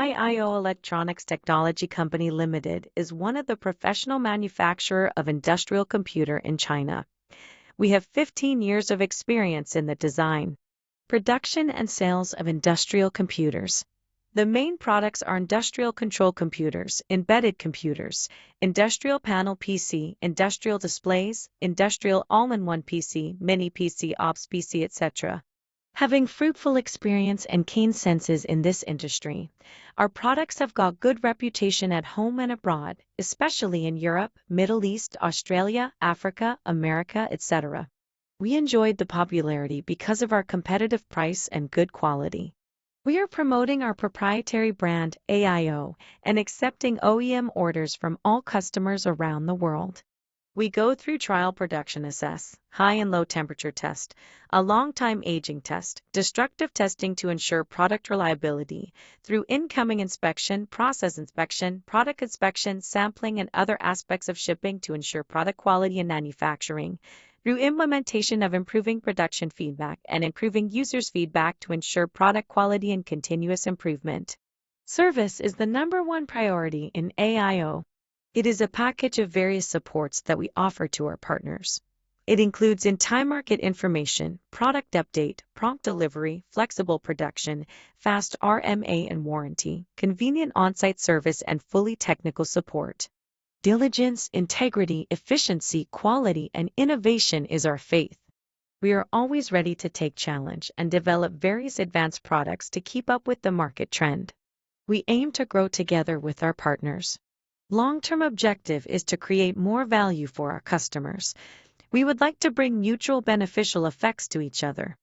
AIO Electronics Technology Company Limited is one of the professional manufacturer of industrial computer in China. We have 15 years of experience in the design, production and sales of industrial computers. The main products are industrial control computers, embedded computers, industrial panel PC, industrial displays, industrial all-in-one PC, mini PC, ops PC, etc. Having fruitful experience and keen senses in this industry, our products have got good reputation at home and abroad, especially in Europe, Middle East, Australia, Africa, America, etc. We enjoyed the popularity because of our competitive price and good quality. We are promoting our proprietary brand, AIO, and accepting OEM orders from all customers around the world. We go through trial production assess, high and low temperature test, a long time aging test, destructive testing to ensure product reliability, through incoming inspection, process inspection, product inspection, sampling and other aspects of shipping to ensure product quality and manufacturing, through implementation of improving production feedback and improving users' feedback to ensure product quality and continuous improvement. Service is the #1 priority in AIO. It is a package of various supports that we offer to our partners. It includes in-time market information, product update, prompt delivery, flexible production, fast RMA and warranty, convenient on-site service and fully technical support. Diligence, integrity, efficiency, quality, and innovation is our faith. We are always ready to take challenge and develop various advanced products to keep up with the market trend. We aim to grow together with our partners. Long-term objective is to create more value for our customers. We would like to bring mutual beneficial effects to each other.